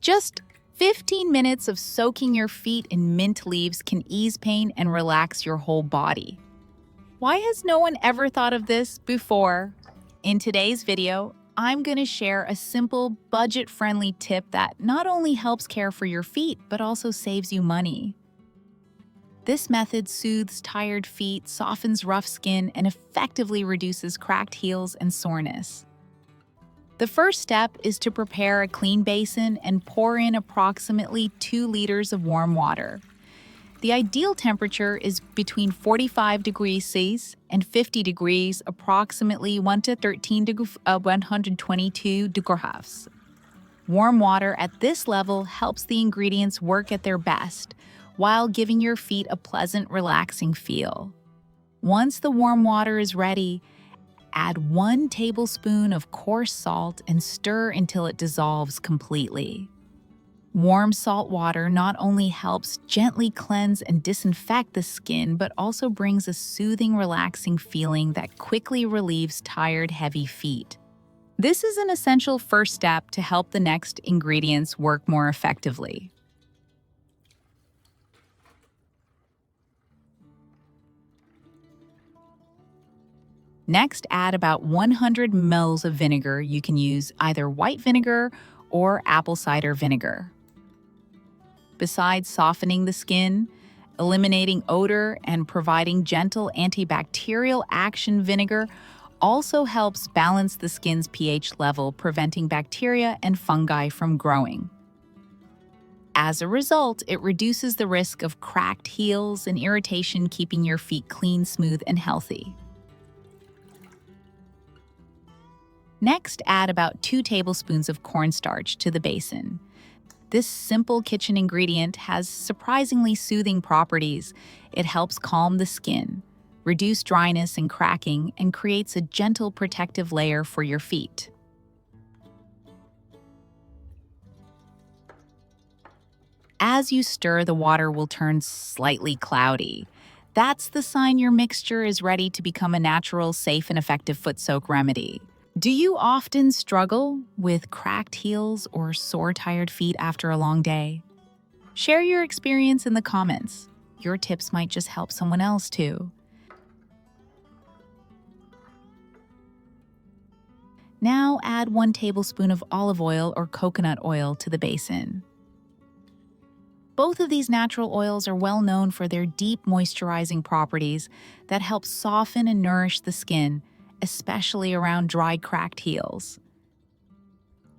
Just 15 minutes of soaking your feet in mint leaves can ease pain and relax your whole body. Why has no one ever thought of this before? In today's video, I'm going to share a simple, budget-friendly tip that not only helps care for your feet, but also saves you money. This method soothes tired feet, softens rough skin, and effectively reduces cracked heels and soreness. The first step is to prepare a clean basin and pour in approximately 2 liters of warm water. The ideal temperature is between 45 degrees Celsius and 50 degrees, approximately 1 to 122 degrees. Warm water at this level helps the ingredients work at their best, while giving your feet a pleasant, relaxing feel. Once the warm water is ready, add 1 tablespoon of coarse salt and stir until it dissolves completely. Warm salt water not only helps gently cleanse and disinfect the skin, but also brings a soothing, relaxing feeling that quickly relieves tired, heavy feet. This is an essential first step to help the next ingredients work more effectively. Next, add about 100 ml of vinegar. You can use either white vinegar or apple cider vinegar. Besides softening the skin, eliminating odor, and providing gentle antibacterial action, vinegar also helps balance the skin's pH level, preventing bacteria and fungi from growing. As a result, it reduces the risk of cracked heels and irritation, keeping your feet clean, smooth, and healthy. Next, add about 2 tablespoons of cornstarch to the basin. This simple kitchen ingredient has surprisingly soothing properties. It helps calm the skin, reduce dryness and cracking, and creates a gentle protective layer for your feet. As you stir, the water will turn slightly cloudy. That's the sign your mixture is ready to become a natural, safe, and effective foot soak remedy. Do you often struggle with cracked heels or sore, tired feet after a long day? Share your experience in the comments. Your tips might just help someone else too. Now add 1 tablespoon of olive oil or coconut oil to the basin. Both of these natural oils are well known for their deep moisturizing properties that help soften and nourish the skin, especially around dry, cracked heels.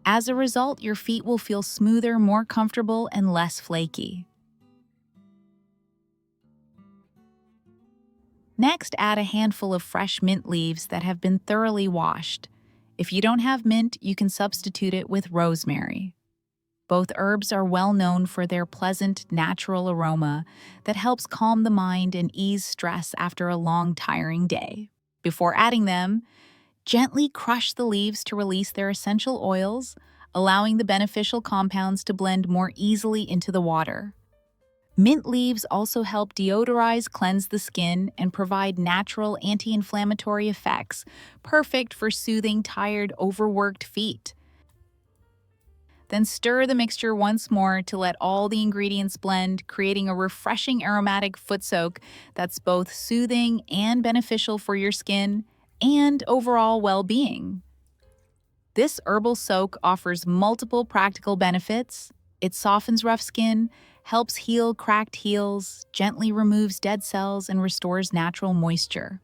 As a result, your feet will feel smoother, more comfortable, and less flaky. Next, add a handful of fresh mint leaves that have been thoroughly washed. If you don't have mint, you can substitute it with rosemary. Both herbs are well known for their pleasant, natural aroma that helps calm the mind and ease stress after a long, tiring day. Before adding them, gently crush the leaves to release their essential oils, allowing the beneficial compounds to blend more easily into the water. Mint leaves also help deodorize, cleanse the skin, and provide natural anti-inflammatory effects, perfect for soothing tired, overworked feet. Then stir the mixture once more to let all the ingredients blend, creating a refreshing aromatic foot soak that's both soothing and beneficial for your skin and overall well-being. This herbal soak offers multiple practical benefits. It softens rough skin, helps heal cracked heels, gently removes dead cells, and restores natural moisture.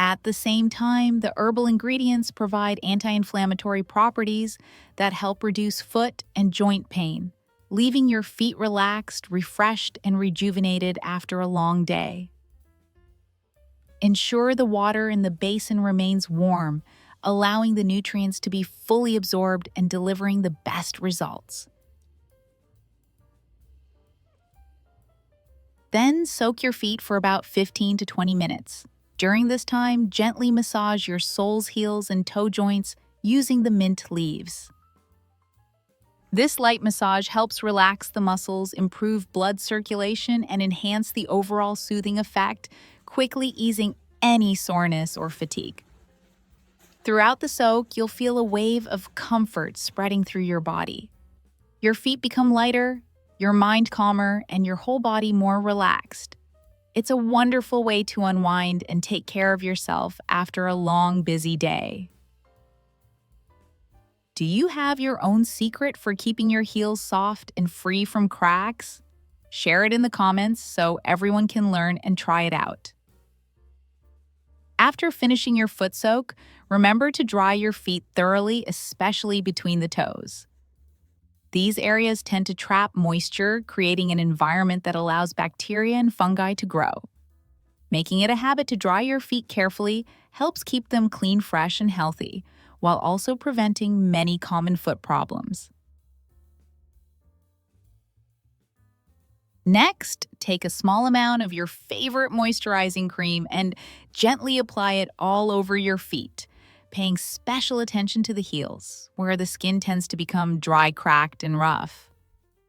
At the same time, the herbal ingredients provide anti-inflammatory properties that help reduce foot and joint pain, leaving your feet relaxed, refreshed, and rejuvenated after a long day. Ensure the water in the basin remains warm, allowing the nutrients to be fully absorbed and delivering the best results. Then soak your feet for about 15 to 20 minutes. During this time, gently massage your soles, heels, and toe joints using the mint leaves. This light massage helps relax the muscles, improve blood circulation, and enhance the overall soothing effect, quickly easing any soreness or fatigue. Throughout the soak, you'll feel a wave of comfort spreading through your body. Your feet become lighter, your mind calmer, and your whole body more relaxed. It's a wonderful way to unwind and take care of yourself after a long, busy day. Do you have your own secret for keeping your heels soft and free from cracks? Share it in the comments so everyone can learn and try it out. After finishing your foot soak, remember to dry your feet thoroughly, especially between the toes. These areas tend to trap moisture, creating an environment that allows bacteria and fungi to grow. Making it a habit to dry your feet carefully helps keep them clean, fresh, and healthy, while also preventing many common foot problems. Next, take a small amount of your favorite moisturizing cream and gently apply it all over your feet, paying special attention to the heels, where the skin tends to become dry, cracked, and rough.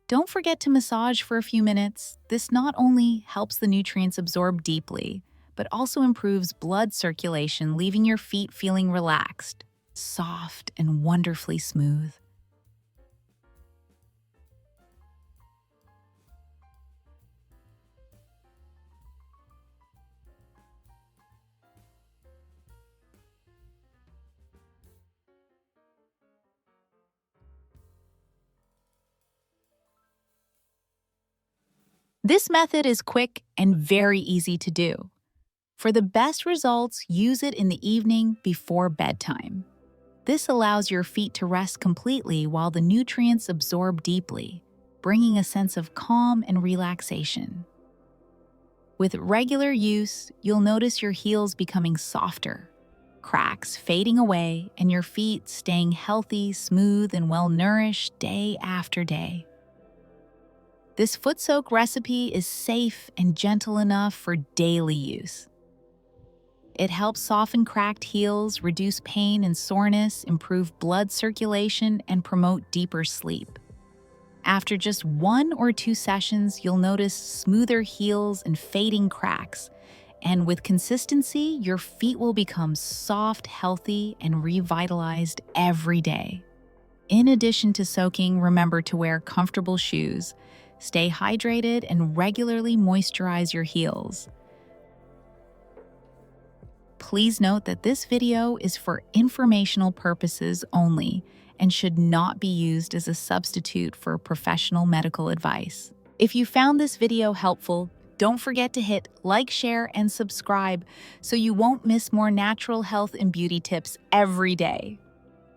Don't forget to massage for a few minutes. This not only helps the nutrients absorb deeply, but also improves blood circulation, leaving your feet feeling relaxed, soft, and wonderfully smooth. This method is quick and very easy to do. For the best results, use it in the evening before bedtime. This allows your feet to rest completely while the nutrients absorb deeply, bringing a sense of calm and relaxation. With regular use, you'll notice your heels becoming softer, cracks fading away, and your feet staying healthy, smooth, and well-nourished day after day. This foot soak recipe is safe and gentle enough for daily use. It helps soften cracked heels, reduce pain and soreness, improve blood circulation, and promote deeper sleep. After just 1 or 2 sessions, you'll notice smoother heels and fading cracks. And with consistency, your feet will become soft, healthy, and revitalized every day. In addition to soaking, remember to wear comfortable shoes, stay hydrated, and regularly moisturize your heels. Please note that this video is for informational purposes only and should not be used as a substitute for professional medical advice. If you found this video helpful, don't forget to hit like, share, and subscribe so you won't miss more natural health and beauty tips every day.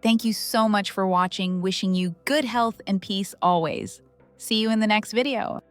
Thank you so much for watching, wishing you good health and peace always. See you in the next video.